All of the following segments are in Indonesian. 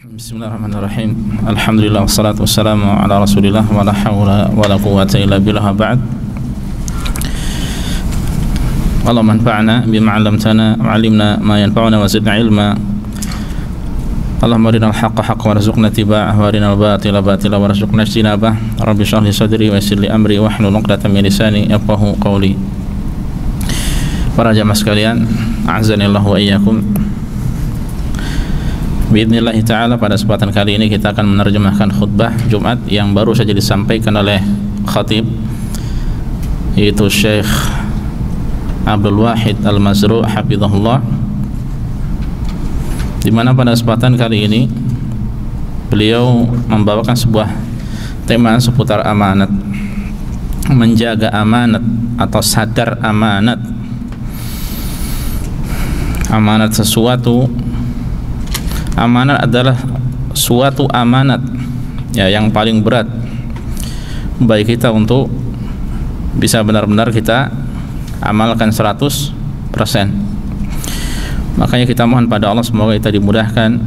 Bismillahirrahmanirrahim. Alhamdulillah wassalatu wassalamu ala Rasulillah wa la haula wa la quwwata illa billah ba'd. Allahumma anfa'na bima 'allamtana wa 'allimna ma yanfa'una wa zidna ilma. Allahumma arinal haqqa haqqan warzuqna ittiba'ahu wa arinal batila batila warzuqna ijtinabah. Rabbi shrah li sadri wa yassir li amri wahlul 'uqdatam min lisani yafqahu qawli. Para jamaah sekalian, a'azzanillahu wa iyyakum. Biidznillah ta'ala, pada kesempatan kali ini kita akan menerjemahkan khutbah Jumat yang baru saja disampaikan oleh khatib, yaitu Syekh Abdul Wahid Al-Mazru' hafizahullah, di mana pada kesempatan kali ini beliau membawakan sebuah tema seputar amanat, menjaga amanat atau sadar amanat. Amanat sesuatu, amanat adalah suatu amanat ya yang paling berat bagi kita untuk bisa benar-benar kita amalkan 100%. Makanya kita mohon pada Allah semoga kita dimudahkan,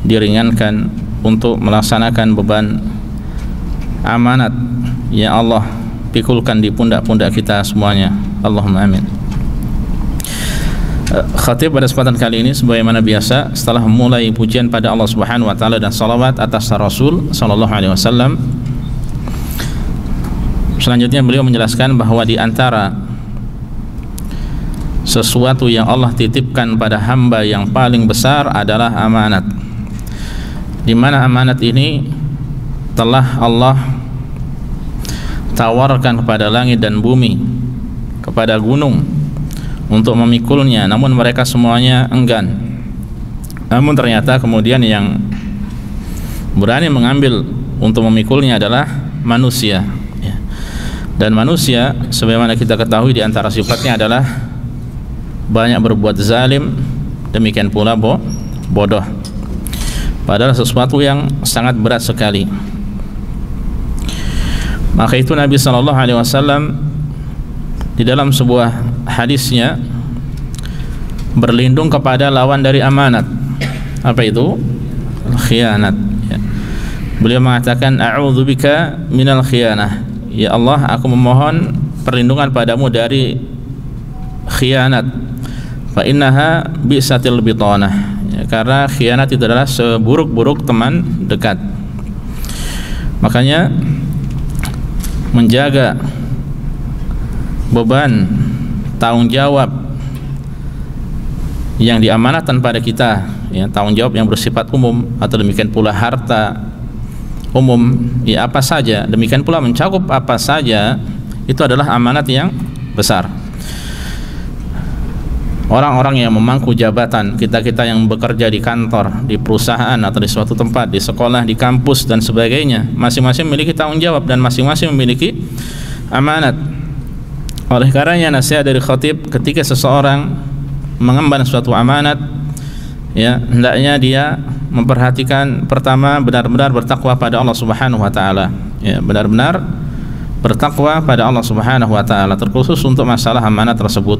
diringankan untuk melaksanakan beban amanat yang Allah pikulkan di pundak-pundak kita semuanya. Allahumma amin. Khatib pada kesempatan kali ini sebagaimana biasa, setelah memulai pujian pada Allah Subhanahu wa taala dan salawat atas Rasul sallallahu alaihi wasallam, selanjutnya beliau menjelaskan bahwa di antara sesuatu yang Allah titipkan pada hamba yang paling besar adalah amanat, di mana amanat ini telah Allah tawarkan kepada langit dan bumi, kepada gunung untuk memikulnya, namun mereka semuanya enggan. Namun ternyata kemudian yang berani mengambil untuk memikulnya adalah manusia ya. Dan manusia sebagaimana kita ketahui di antara sifatnya adalah banyak berbuat zalim, demikian pula bodoh, padahal sesuatu yang sangat berat sekali. Maka itu Nabi SAW di dalam sebuah hadisnya berlindung kepada lawan dari amanat. Apa itu? Khianat ya. Beliau mengatakan, a'udzubika minal khianah, ya Allah, aku memohon perlindungan padamu dari khianat. Fa innaha bi'satil bitanah ya, karena khianat itu adalah seburuk-buruk teman dekat. Makanya menjaga beban tanggung jawab yang diamanatkan pada kita ya, tanggung jawab yang bersifat umum, atau demikian pula harta umum ya, apa saja, demikian pula mencakup apa saja, itu adalah amanat yang besar. Orang-orang yang memangku jabatan, kita-kita yang bekerja di kantor, di perusahaan atau di suatu tempat, di sekolah, di kampus dan sebagainya, masing-masing memiliki tanggung jawab dan masing-masing memiliki amanat. Oleh karenanya nasihat dari khatib, ketika seseorang mengemban suatu amanat ya, hendaknya dia memperhatikan pertama benar-benar bertakwa pada Allah Subhanahu wa taala ya, benar-benar bertakwa pada Allah Subhanahu wa taala, terkhusus untuk masalah amanat tersebut.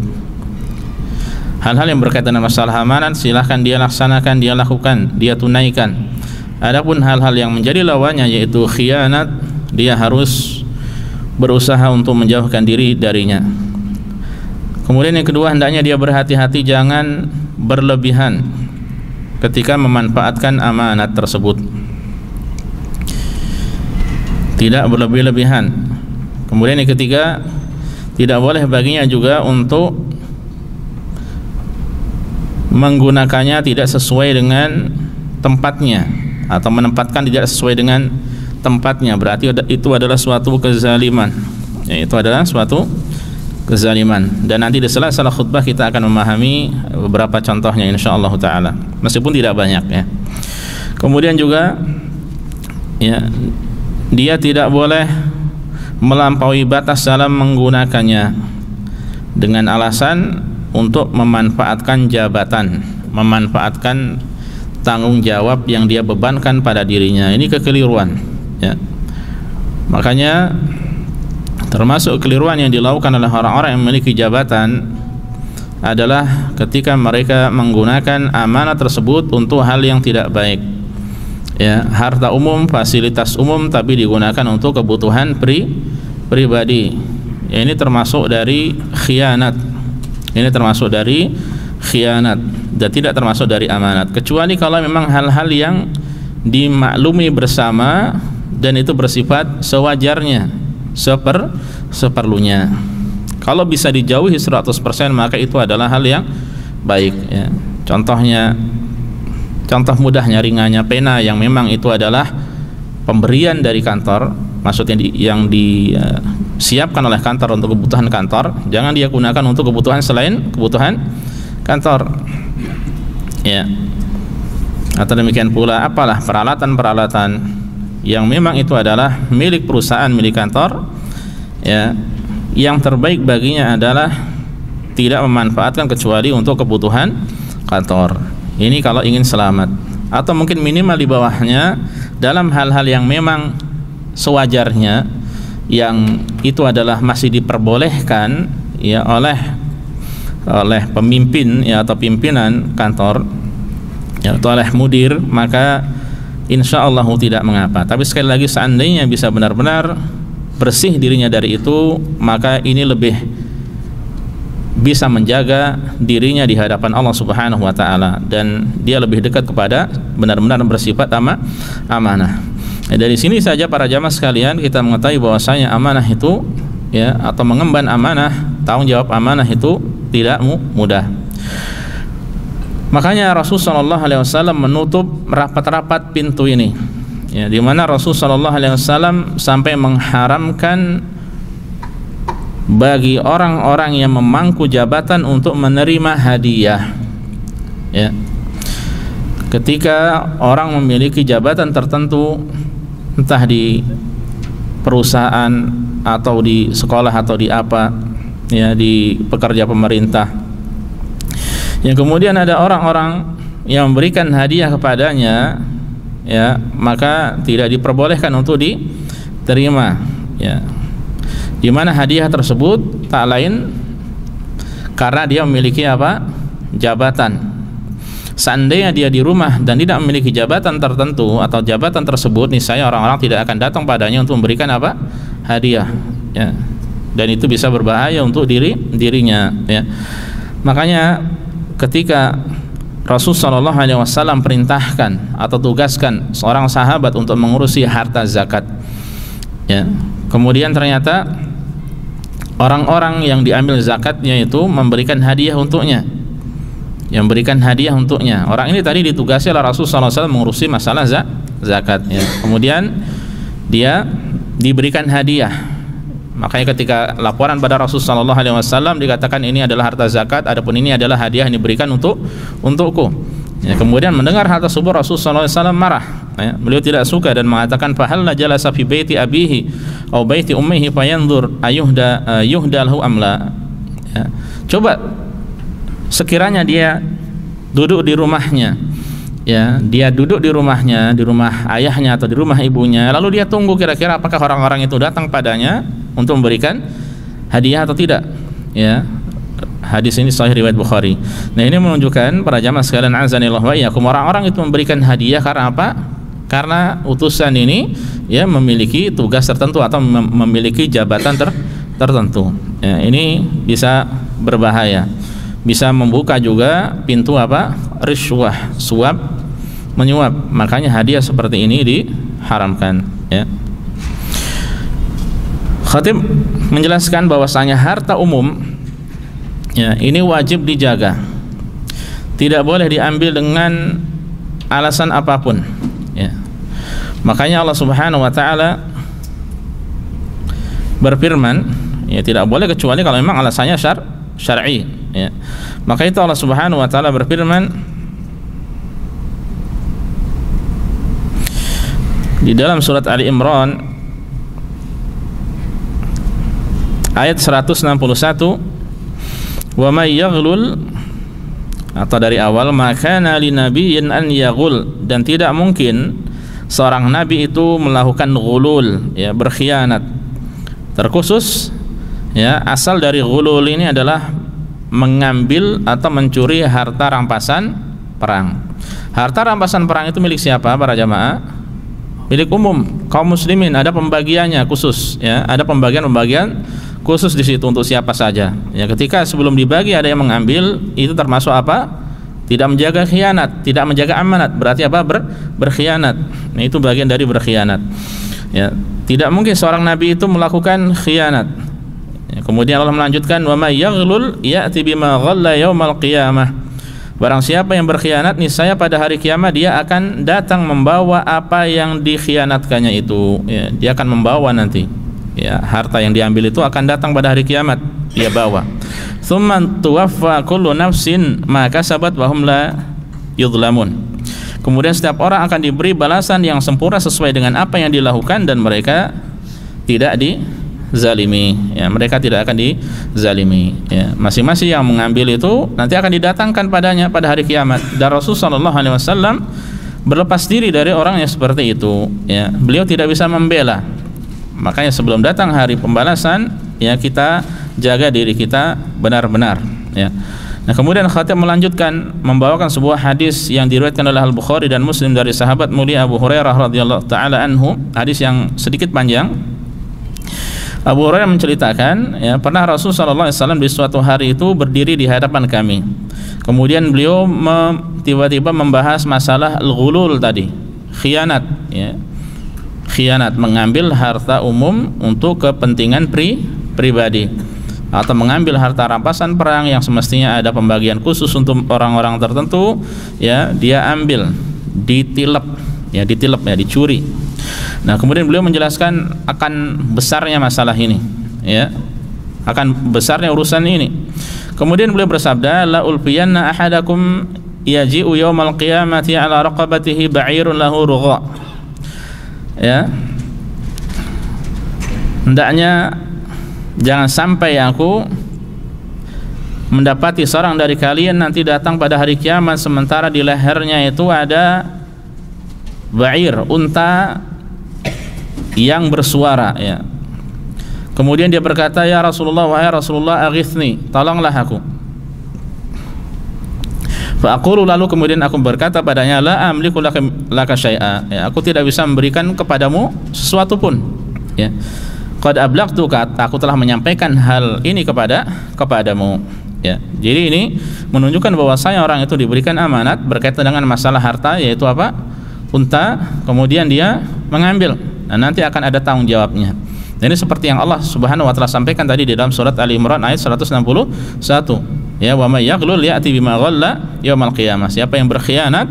Hal-hal yang berkaitan dengan masalah amanat silahkan dia laksanakan, dia lakukan, dia tunaikan. Adapun hal-hal yang menjadi lawannya yaitu khianat, dia harus berusaha untuk menjauhkan diri darinya. Kemudian yang kedua, hendaknya dia berhati-hati, jangan berlebihan ketika memanfaatkan amanat tersebut, tidak berlebih-lebihan. Kemudian yang ketiga, tidak boleh baginya juga untuk menggunakannya tidak sesuai dengan tempatnya, atau menempatkan tidak sesuai dengan tempatnya, berarti itu adalah suatu kezaliman ya, itu adalah suatu kezaliman. Dan nanti di sela-sela khutbah kita akan memahami beberapa contohnya insyaallah taala, meskipun tidak banyak ya. Kemudian juga ya, dia tidak boleh melampaui batas dalam menggunakannya dengan alasan untuk memanfaatkan jabatan, memanfaatkan tanggung jawab yang dia bebankan pada dirinya. Ini kekeliruan ya. Makanya termasuk kekeliruan yang dilakukan oleh orang-orang yang memiliki jabatan adalah ketika mereka menggunakan amanah tersebut untuk hal yang tidak baik, ya, harta umum, fasilitas umum, tapi digunakan untuk kebutuhan pribadi. Ya, ini termasuk dari khianat. Ini termasuk dari khianat dan tidak termasuk dari amanat, kecuali kalau memang hal-hal yang dimaklumi bersama dan itu bersifat sewajarnya, seperlunya. Kalau bisa dijauhi 100%, maka itu adalah hal yang baik, ya. Contoh mudahnya, ringannya, pena yang memang itu adalah pemberian dari kantor, maksudnya yang disiapkan oleh kantor untuk kebutuhan kantor, jangan dia gunakan untuk kebutuhan selain kebutuhan kantor, ya. Atau demikian pula apalah peralatan-peralatan yang memang itu adalah milik perusahaan, milik kantor, ya, yang terbaik baginya adalah tidak memanfaatkan kecuali untuk kebutuhan kantor. Ini kalau ingin selamat, atau mungkin minimal di bawahnya dalam hal-hal yang memang sewajarnya, yang itu adalah masih diperbolehkan, ya, oleh pemimpin, ya, atau pimpinan kantor, ya, atau oleh mudir, maka insya Allah tidak mengapa. Tapi sekali lagi, seandainya bisa benar-benar bersih dirinya dari itu, maka ini lebih bisa menjaga dirinya di hadapan Allah Subhanahu wa taala, dan dia lebih dekat kepada benar-benar bersifat amanah. Dari sini saja para jamaah sekalian, kita mengetahui bahwasanya amanah itu, ya, atau mengemban amanah, tanggung jawab amanah itu tidak mudah. Makanya Rasulullah SAW menutup rapat-rapat pintu ini, ya, di mana Rasulullah SAW sampai mengharamkan bagi orang-orang yang memangku jabatan untuk menerima hadiah, ya. Ketika orang memiliki jabatan tertentu, entah di perusahaan atau di sekolah atau di apa, ya, di pekerja pemerintah, yang kemudian ada orang-orang yang memberikan hadiah kepadanya, ya, maka tidak diperbolehkan untuk diterima, ya. Di mana hadiah tersebut tak lain karena dia memiliki apa? Jabatan. Seandainya dia di rumah dan tidak memiliki jabatan tertentu atau jabatan tersebut, niscaya orang-orang tidak akan datang padanya untuk memberikan apa? Hadiah, ya. Dan itu bisa berbahaya untuk dirinya, ya. Makanya ketika Rasulullah SAW perintahkan atau tugaskan seorang sahabat untuk mengurusi harta zakat, ya, kemudian ternyata orang-orang yang diambil zakatnya itu memberikan hadiah untuknya, yang memberikan hadiah untuknya. Orang ini tadi ditugasi oleh Rasulullah SAW mengurusi masalah zakat, ya. Kemudian dia diberikan hadiah. Makanya ketika laporan pada Rasulullah SAW dikatakan ini adalah harta zakat, adapun ini adalah hadiah yang diberikan untukku. Ya, kemudian mendengar hal tersebut Rasulullah SAW marah, ya. Beliau tidak suka dan mengatakan, fahalla jalasa fi baiti abihi atau baiti ummihi fayanzur yuhdalhu amla, ya. Coba sekiranya dia duduk di rumahnya, ya, dia duduk di rumahnya, di rumah ayahnya atau di rumah ibunya, lalu dia tunggu kira-kira apakah orang-orang itu datang padanya untuk memberikan hadiah atau tidak, ya. Hadis ini sahih riwayat Bukhari. Nah, ini menunjukkan para jamaah sekalian azanillah wa iyyakum, orang-orang itu memberikan hadiah karena apa? Karena utusan ini, ya, memiliki tugas tertentu atau memiliki jabatan tertentu. Ya, ini bisa berbahaya. Bisa membuka juga pintu apa? Rishwah, suap menyuap. Makanya hadiah seperti ini diharamkan, ya. Khatib menjelaskan bahwasanya harta umum, ya, ini wajib dijaga, tidak boleh diambil dengan alasan apapun, ya. Makanya Allah Subhanahu wa taala berfirman, ya, tidak boleh kecuali kalau memang alasannya syar'i, ya. Maka itu Allah Subhanahu wa taala berfirman di dalam surat Ali Imran ayat 161, wa may yaghlul, atau dari awal, maka nali nabiyyin an yaghul, dan tidak mungkin seorang nabi itu melakukan ghulul, ya, berkhianat. Terkhusus, ya, asal dari ghulul ini adalah mengambil atau mencuri harta rampasan perang. Harta rampasan perang itu milik siapa para jamaah? Milik umum kaum muslimin. Ada pembagiannya khusus, ya. Ada pembagian khusus di situ untuk siapa saja. Ya, ketika sebelum dibagi ada yang mengambil, itu termasuk apa? Tidak menjaga khianat, tidak menjaga amanat. Berarti apa? Berkhianat. Nah, itu bagian dari berkhianat. Ya, tidak mungkin seorang nabi itu melakukan khianat. Ya, kemudian Allah melanjutkan, "Wa may yaghlul ya'ti bima ghalla yaumal qiyamah." Barang siapa yang berkhianat, niscaya pada hari kiamat dia akan datang membawa apa yang dikhianatkannya itu. Ya, dia akan membawa nanti. Ya, harta yang diambil itu akan datang pada hari kiamat, dia bawa. Tsumman tuwaffa kullu nafsin ma kasabat wa hum la yudhlamun. Kemudian setiap orang akan diberi balasan yang sempurna sesuai dengan apa yang dilakukan dan mereka tidak dizalimi. Ya, mereka tidak akan dizalimi. Ya, masing-masing yang mengambil itu nanti akan didatangkan padanya pada hari kiamat. Dan Rasulullah SAW berlepas diri dari orang yang seperti itu. Ya, beliau tidak bisa membela. Makanya sebelum datang hari pembalasan, ya, kita jaga diri kita benar-benar, ya. Nah, kemudian khatib melanjutkan membawakan sebuah hadis yang diriwayatkan oleh Al-Bukhari dan Muslim dari sahabat mulia Abu Hurairah radhiyallahu taala anhu, hadis yang sedikit panjang. Abu Hurairah menceritakan, ya, pernah Rasul sallallahu alaihi wasallam di suatu hari itu berdiri di hadapan kami. Kemudian beliau tiba-tiba membahas masalah al-ghulul tadi, khianat, ya. Khianat, mengambil harta umum untuk kepentingan pribadi, atau mengambil harta rampasan perang yang semestinya ada pembagian khusus untuk orang-orang tertentu, ya, dia ambil, ditilep, ya, dicuri. Nah, kemudian beliau menjelaskan akan besarnya masalah ini, ya, akan besarnya urusan ini. Kemudian beliau bersabda, la ulfiyanna ahadakum yaji'u yaumal qiyamati ala raqabatihi ba'irun lahu rugha. Ya, hendaknya jangan sampai aku mendapati seorang dari kalian nanti datang pada hari kiamat sementara di lehernya itu ada ba'ir, unta yang bersuara, ya. Kemudian dia berkata, ya Rasulullah, wahai Rasulullah, aghithni, tolonglah aku. Fa'aqulu, lalu kemudian aku berkata padanya, la amliku laka syai'a, ya, aku tidak bisa memberikan kepadamu sesuatu pun, ya. Qad ablagtuka, aku telah menyampaikan hal ini kepadamu, ya. Jadi ini menunjukkan bahwasanya orang itu diberikan amanat berkaitan dengan masalah harta, yaitu apa? Unta, kemudian dia mengambil. Nah, nanti akan ada tanggung jawabnya. Dan ini seperti yang Allah Subhanahu wa taala sampaikan tadi di dalam surat Ali Imran ayat 161. Ya, wa may yaghlul ya'ti bima ghalla yaumal qiyamah. Siapa yang berkhianat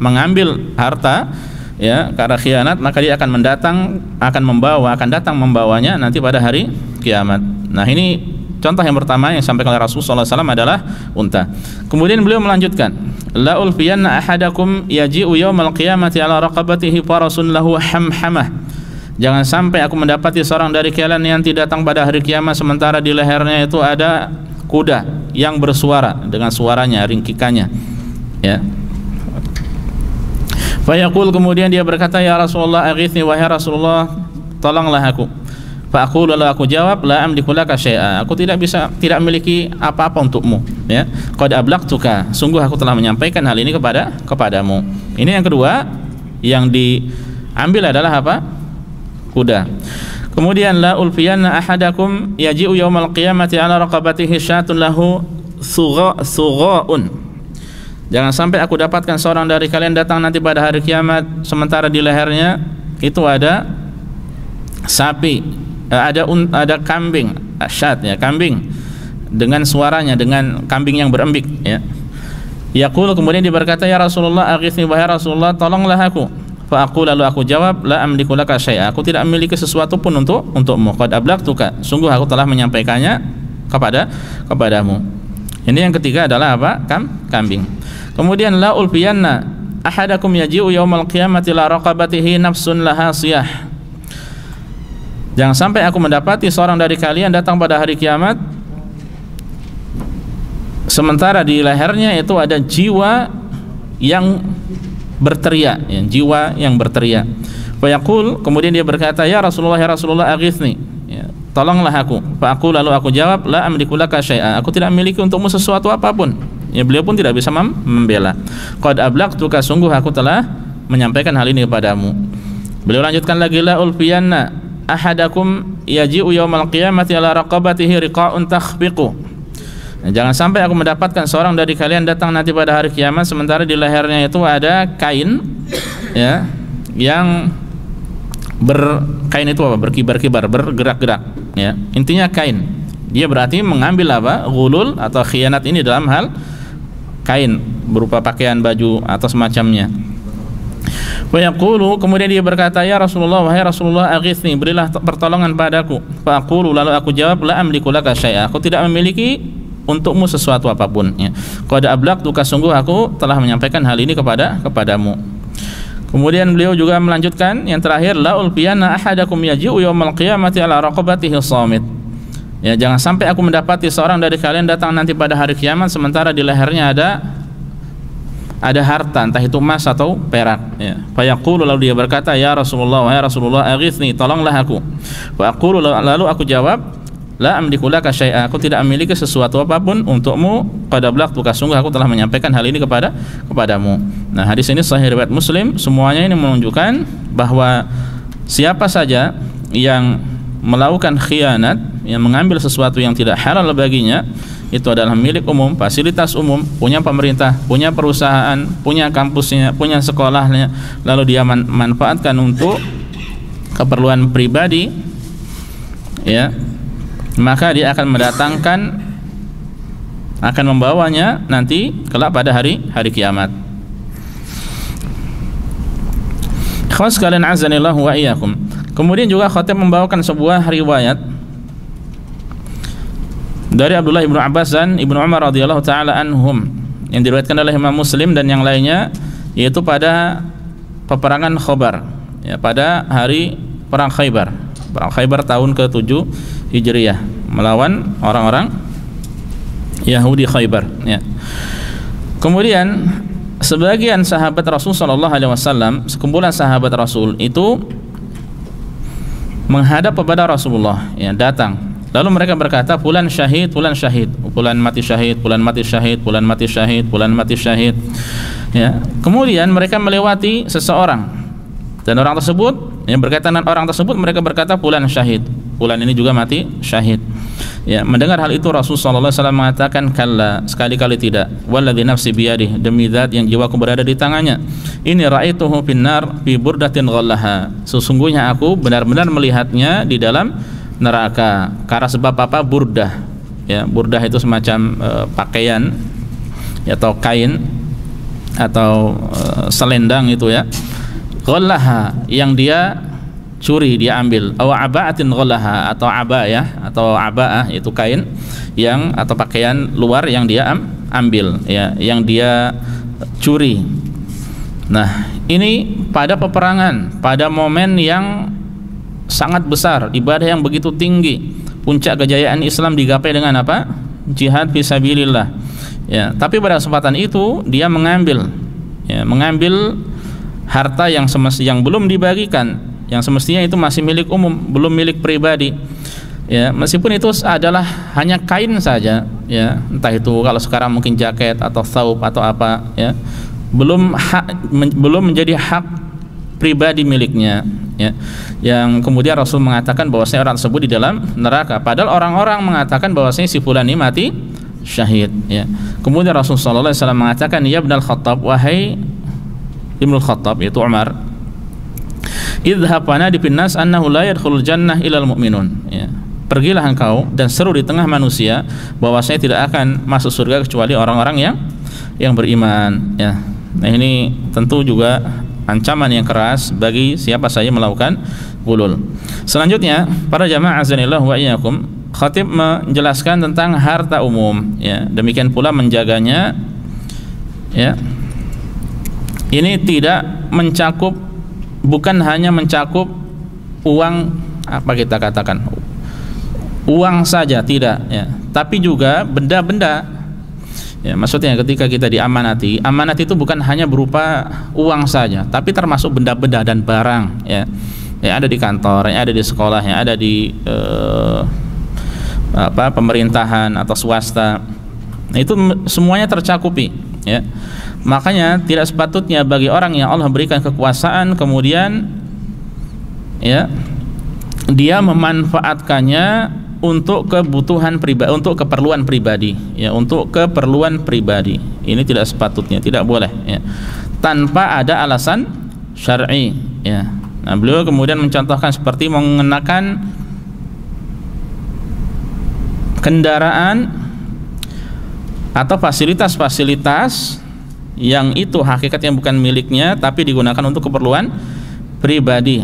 mengambil harta, ya, karena khianat, maka dia akan datang membawanya nanti pada hari kiamat. Nah, ini contoh yang pertama yang disampaikan oleh Rasulullah SAW adalah unta. Kemudian beliau melanjutkan, la ulfiyanna ahadakum yaji'u yaumal qiyamati ala raqabatihi farasun lahu hamhamah. Jangan sampai aku mendapati seorang dari kalian yang datang pada hari kiamat sementara di lehernya itu ada kuda yang bersuara dengan suaranya, ringkikannya, ya. Fayaqul, kemudian dia berkata, ya Rasulullah aghithni, wahai Rasulullah, tolonglah aku. Fa'aqul, lalu aku jawab, la amliku laka syai'a, aku tidak memiliki apa-apa untukmu, ya. Qad ablagtuka, sungguh aku telah menyampaikan hal ini kepadamu. Ini yang kedua, yang diambil adalah apa? Kuda. Kemudian la ulfiyanna ahadakum yaji'u yaumal qiyamati ala raqabatihi syatun lahu thughaun. Jangan sampai aku dapatkan seorang dari kalian datang nanti pada hari kiamat sementara di lehernya itu ada sapi, ada kambing, syat, ya, kambing dengan suaranya, dengan kambing yang berembik, ya. Yaqul, kemudian dia berkata, ya Rasulullah aghithni, wahai Rasulullah, tolonglah aku. Fa'aqul, lalu aku jawab, la amliku laka syai'a, aku tidak memiliki sesuatu pun untukmu. Qad ablagtuka, sungguh aku telah menyampaikannya kepadamu. Ini yang ketiga adalah apa? Kambing. Kemudian la ulfiyanna ahadakum yaji'u yaumal qiyamati la raqabatihi nafsun laha siyah. Jangan sampai aku mendapati seorang dari kalian datang pada hari kiamat sementara di lehernya itu ada jiwa yang berteriak, ya, jiwa yang berteriak. Fayaqul, kemudian dia berkata, ya Rasulullah aghithni, ya, tolonglah aku. Fa'aqul, lalu aku jawab, la amliku laka syai'a, aku tidak memiliki untukmu sesuatu apapun, Ya, beliau pun tidak bisa membela. Qad ablaqtuka, sungguh aku telah menyampaikan hal ini kepadamu. Beliau lanjutkan lagi, la ulfiyanna ahadakum yaji'u yaumal qiyamati ala raqabatihi riqa'un takhbiqu. Nah, jangan sampai aku mendapatkan seorang dari kalian datang nanti pada hari kiamat sementara di lehernya itu ada kain, ya, yang kain itu apa? Berkibar-kibar, bergerak-gerak, ya. Intinya kain. Dia berarti mengambil apa? Ghulul atau khianat ini dalam hal kain berupa pakaian, baju atau semacamnya. Wa yaqulu, kemudian dia berkata, ya Rasulullah, wahai Rasulullah, aghithni, berilah pertolongan padaku. Fa aqulu, lalu aku jawab, la amliku laka syai'a, aku tidak memiliki untukmu sesuatu apapun, ya. Qad ablaqtuka, sungguh aku telah menyampaikan hal ini kepadamu. Kemudian beliau juga melanjutkan yang terakhir, la ulfiyanna ahadakum yaji'u yaumal qiyamati ala raqabatihi shamit. Ya, jangan sampai aku mendapati seorang dari kalian datang nanti pada hari kiamat sementara di lehernya ada harta, entah itu emas atau perak, ya. Fa yaqulu, lalu dia berkata, ya Rasulullah, wahai Rasulullah, aghithni, tolonglah aku. Fa aqulu, lalu aku jawab, la amliku laka syai'a, aku tidak memiliki sesuatu apapun untukmu. Qad ablaqtuka, sungguh aku telah menyampaikan hal ini kepadamu. Nah, hadis ini sahih riwayat Muslim. Semuanya ini menunjukkan bahwa siapa saja yang melakukan khianat, yang mengambil sesuatu yang tidak halal baginya, itu adalah milik umum, fasilitas umum, punya pemerintah, punya perusahaan, punya kampusnya, punya sekolahnya, lalu dia manfaatkan untuk keperluan pribadi, ya, maka dia akan membawanya nanti kelak pada hari kiamat. Ikhwas sekalian azanillahu wa iyyakum. Kemudian juga Khatib membawakan sebuah riwayat dari Abdullah ibnu Abbas dan Ibnu Umar radhiyallahu taala anhum yang diriwayatkan oleh Imam Muslim dan yang lainnya, yaitu pada peperangan Khaybar, ya, pada hari perang Khaybar. Perang Khaybar tahun ke-7 Hijriyah melawan orang-orang Yahudi Khaybar, ya. Kemudian sebagian sahabat Rasul sallallahu alaihi wasallam, sekumpulan sahabat Rasul itu menghadap kepada Rasulullah, ya, datang. Lalu mereka berkata, fulan syahid, fulan syahid, fulan mati syahid, fulan mati syahid, fulan mati syahid, fulan mati syahid, ya. Kemudian mereka melewati seseorang dan orang tersebut, yang berkaitan dengan orang tersebut, mereka berkata fulan syahid, fulan ini juga mati syahid. Ya, mendengar hal itu Rasulullah SAW mengatakan, kalla, sekali-kali tidak, walladzi nafsi biyadih, demi zat yang jiwaku berada di tangannya, ini ra'aituhu finnar fi burdatin ghallaha, sesungguhnya aku benar-benar melihatnya di dalam neraka. Karena sebab apa? Burdah, ya, burdah itu semacam pakaian, ya, atau kain atau selendang itu, ya, ghallaha, yang dia curi, dia ambil, aw aba'atin ghallaha, atau abayah atau abaah, itu kain yang atau pakaian luar yang dia ambil, ya, yang dia curi. Nah, ini pada peperangan, pada momen yang sangat besar, ibadah yang begitu tinggi, puncak kejayaan Islam digapai dengan apa? Jihad fisabilillah, ya. Tapi pada kesempatan itu dia mengambil, ya, mengambil harta yang belum dibagikan, yang semestinya itu masih milik umum, belum milik pribadi, ya, meskipun itu adalah hanya kain saja, ya, entah itu kalau sekarang mungkin jaket atau thawb atau apa, ya, belum menjadi hak pribadi miliknya, ya, yang kemudian Rasul mengatakan bahwasanya orang tersebut di dalam neraka, padahal orang-orang mengatakan bahwasanya si fulan ini mati syahid, ya. Kemudian Rasulullah SAW mengatakan, ya Ibnul Khattab, wahai Ibnul Khattab, yaitu Umar, idhhab fanadi finnas annahu la yadkhulul jannah ilal mu'minun, ya, pergilah engkau dan seru di tengah manusia bahwasanya tidak akan masuk surga kecuali orang-orang yang beriman, ya. Nah, ini tentu juga ancaman yang keras bagi siapa saja melakukan ghulul. Selanjutnya, para jamaah azanillahu wa iyyakum, Khatib menjelaskan tentang harta umum, ya, demikian pula menjaganya, ya. Ini tidak mencakup, bukan hanya mencakup uang, apa kita katakan, uang saja, tidak, ya, tapi juga benda-benda, ya. Maksudnya ketika kita diamanati, amanat itu bukan hanya berupa uang saja, tapi termasuk benda-benda dan barang, ya, yang ada di kantor, yang ada di sekolah, yang ada di pemerintahan atau swasta, Nah, itu semuanya tercakupi, ya. Makanya tidak sepatutnya bagi orang yang Allah berikan kekuasaan kemudian, ya, dia memanfaatkannya untuk kebutuhan pribadi, untuk keperluan pribadi, ya, untuk keperluan pribadi. Ini tidak sepatutnya, tidak boleh, ya, tanpa ada alasan syar'i, ya. Nah, beliau kemudian mencontohkan seperti mengenakan kendaraan atau fasilitas-fasilitas yang itu hakikatnya bukan miliknya tapi digunakan untuk keperluan pribadi,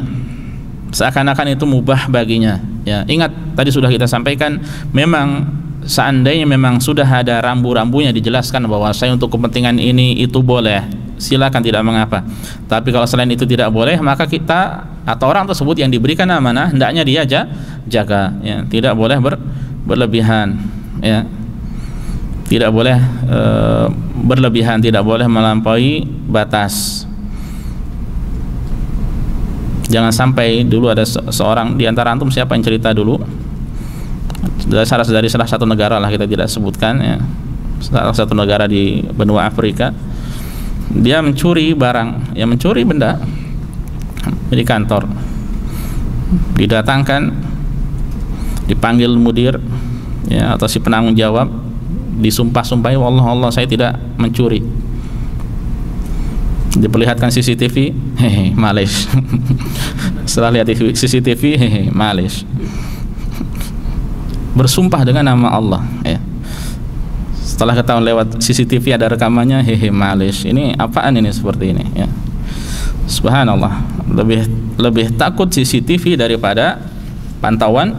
seakan-akan itu mubah baginya, ya. Ingat tadi sudah kita sampaikan, memang seandainya memang sudah ada rambu-rambunya dijelaskan bahwa saya untuk kepentingan ini itu boleh, silakan, tidak mengapa. Tapi kalau selain itu tidak boleh, maka kita atau orang tersebut yang diberikan amanah hendaknya dia jaga, ya. Tidak boleh berlebihan, ya. Tidak boleh berlebihan, tidak boleh melampaui batas. Jangan sampai, dulu ada seorang di antara antum, siapa yang cerita dulu, dari salah satu negara lah, kita tidak sebutkan, ya, salah satu negara di benua Afrika, dia mencuri barang, ya, mencuri benda di kantor, didatangkan, dipanggil mudir, ya, atau si penanggung jawab, disumpah-sumpahi, wallah Allah saya tidak mencuri. Diperlihatkan CCTV, hehe, males. Setelah lihat CCTV, hehe, males. Bersumpah dengan nama Allah, ya. Setelah ketahuan lewat CCTV ada rekamannya, hehe, males. Ini apaan ini seperti ini, ya. Subhanallah, lebih takut CCTV daripada pantauan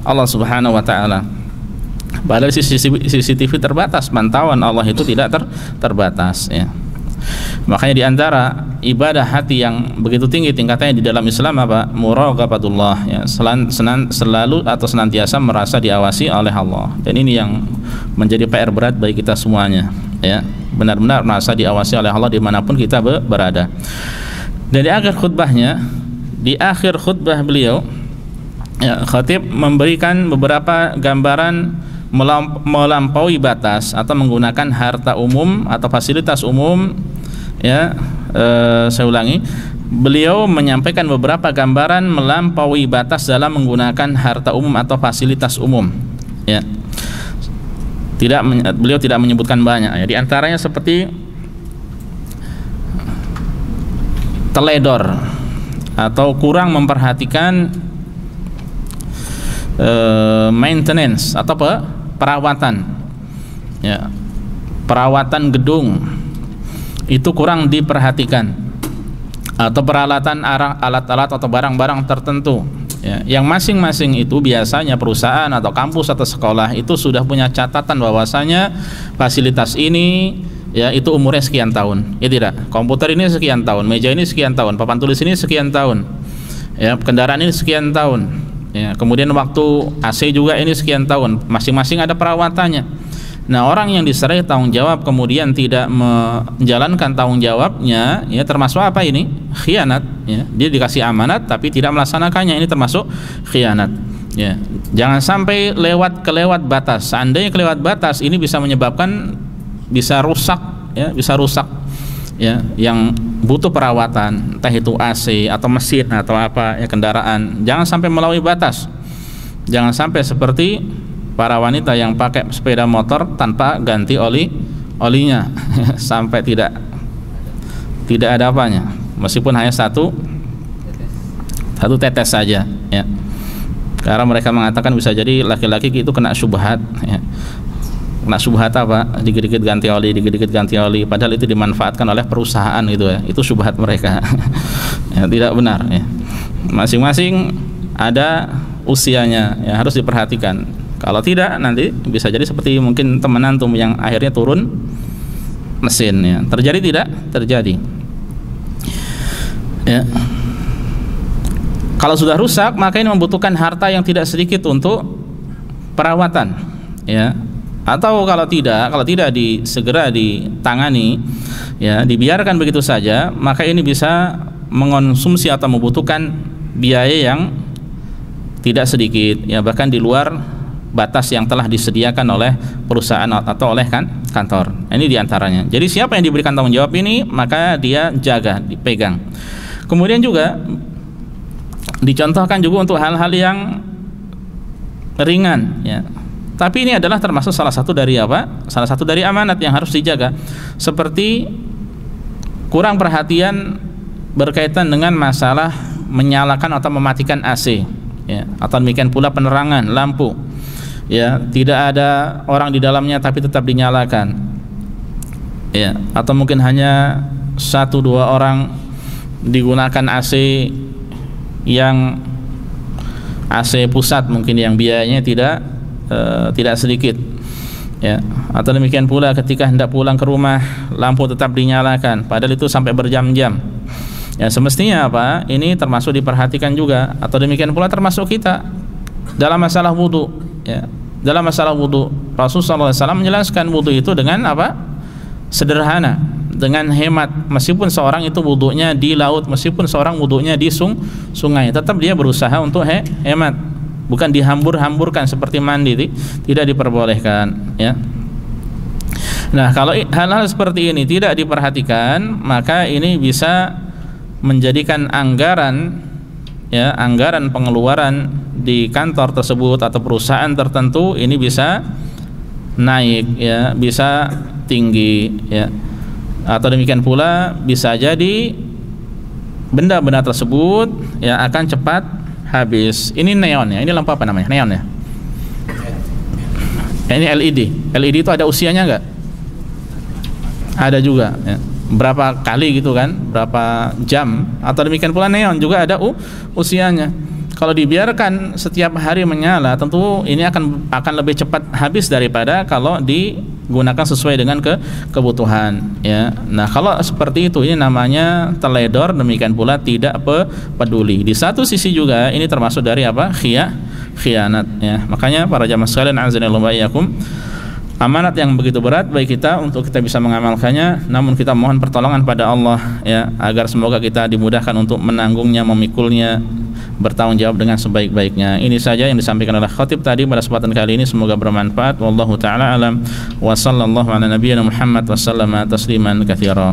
Allah Subhanahu wa taala. Padahal CCTV terbatas, pantauan Allah itu tidak terbatas, ya. Makanya di antara ibadah hati yang begitu tinggi tingkatannya di dalam Islam apa? Muraqabatullah, ya, selalu atau senantiasa merasa diawasi oleh Allah. Dan ini yang menjadi PR berat bagi kita semuanya, ya. Benar-benar merasa diawasi oleh Allah dimanapun kita berada. Dan di akhir khutbahnya, di akhir khutbah beliau, ya, khatib memberikan beberapa gambaran melampaui batas atau menggunakan harta umum atau fasilitas umum, ya. Saya ulangi, beliau menyampaikan beberapa gambaran melampaui batas dalam menggunakan harta umum atau fasilitas umum, ya. Beliau tidak menyebutkan banyak, ya. Di antaranya seperti teledor atau kurang memperhatikan maintenance atau perawatan, ya, perawatan gedung itu kurang diperhatikan, atau peralatan alat-alat atau barang-barang tertentu, ya, yang masing-masing itu biasanya perusahaan atau kampus atau sekolah itu sudah punya catatan bahwasanya fasilitas ini, ya, itu umurnya sekian tahun, ya tidak, komputer ini sekian tahun, meja ini sekian tahun, papan tulis ini sekian tahun, ya, kendaraan ini sekian tahun, ya, kemudian waktu AC juga ini sekian tahun, masing-masing ada perawatannya. Nah, orang yang diserai tanggung jawab kemudian tidak menjalankan tanggung jawabnya, ya, termasuk apa ini? Khianat, ya. Dia dikasih amanat tapi tidak melaksanakannya, ini termasuk khianat, ya. Jangan sampai kelewat batas. Seandainya kelewat batas, ini bisa menyebabkan bisa rusak, ya, ya, yang butuh perawatan, entah itu AC atau mesin atau apa, ya, kendaraan. Jangan sampai melampaui batas. Jangan sampai seperti para wanita yang pakai sepeda motor tanpa ganti olinya sampai tidak ada apanya, meskipun hanya satu tetes saja, ya. Karena mereka mengatakan bisa jadi laki-laki itu kena syubhat, ya. Kena syubhat apa? Dikit-dikit ganti oli, padahal itu dimanfaatkan oleh perusahaan gitu, ya. Itu syubhat mereka. Ya, tidak benar, ya. Masing-masing ada usianya, ya, harus diperhatikan. Kalau tidak, nanti bisa jadi seperti mungkin teman antum yang akhirnya turun mesin, ya. Terjadi tidak? Terjadi, ya. Kalau sudah rusak, maka ini membutuhkan harta yang tidak sedikit untuk perawatan, ya. Atau kalau tidak segera ditangani, ya, dibiarkan begitu saja, maka ini bisa mengonsumsi atau membutuhkan biaya yang tidak sedikit, ya, bahkan di luar batas yang telah disediakan oleh perusahaan atau oleh kantor. Ini diantaranya. Jadi siapa yang diberikan tanggung jawab ini, maka dia jaga, dipegang. Kemudian juga dicontohkan juga untuk hal-hal yang ringan, ya. Tapi ini adalah termasuk salah satu dari apa? Salah satu dari amanat yang harus dijaga. Seperti kurang perhatian berkaitan dengan masalah menyalakan atau mematikan AC, ya. Atau demikian pula penerangan lampu, ya. Tidak ada orang di dalamnya tapi tetap dinyalakan, ya. Atau mungkin hanya 1-2 orang digunakan AC yang AC pusat, mungkin yang biayanya tidak sedikit, ya. Atau demikian pula ketika hendak pulang ke rumah lampu tetap dinyalakan, padahal itu sampai berjam-jam. Ya, semestinya apa? Ini termasuk diperhatikan juga. Atau demikian pula termasuk kita dalam masalah wudu, ya. Dalam masalah wudu, Rasulullah SAW menjelaskan wudu itu dengan apa? Sederhana, dengan hemat. Meskipun seorang itu wudunya di laut, meskipun seorang wudunya di sungai, tetap dia berusaha untuk hemat. Bukan dihambur-hamburkan seperti mandi, tidak diperbolehkan, ya. Nah, kalau hal-hal seperti ini tidak diperhatikan, maka ini bisa menjadikan anggaran, ya, anggaran pengeluaran di kantor tersebut atau perusahaan tertentu ini bisa naik, ya, bisa tinggi, ya. Atau demikian pula bisa jadi benda-benda tersebut ya akan cepat habis. Ini neon, ya. Ini lampu apa namanya? Neon, ya. Ini LED. LED itu ada usianya nggak? Ada juga, ya. Berapa kali gitu kan? Berapa jam? Atau demikian pula neon juga ada usianya. Kalau dibiarkan setiap hari menyala, tentu ini akan lebih cepat habis daripada kalau digunakan sesuai dengan kebutuhan, ya. Nah, kalau seperti itu ini namanya teledor, demikian pula tidak peduli. Di satu sisi juga ini termasuk dari apa? Khianat, ya. Makanya para jamaah sekalian, azanillahu wa iyyakum, amanat yang begitu berat bagi kita untuk kita bisa mengamalkannya, namun kita mohon pertolongan pada Allah, ya, agar semoga kita dimudahkan untuk menanggungnya, memikulnya, bertanggung jawab dengan sebaik-baiknya. Ini saja yang disampaikan oleh khatib tadi pada kesempatan kali ini, semoga bermanfaat. Wallahu taala alam wa sallallahu ala nabiyyina Muhammad wa sallama tasliman katsira.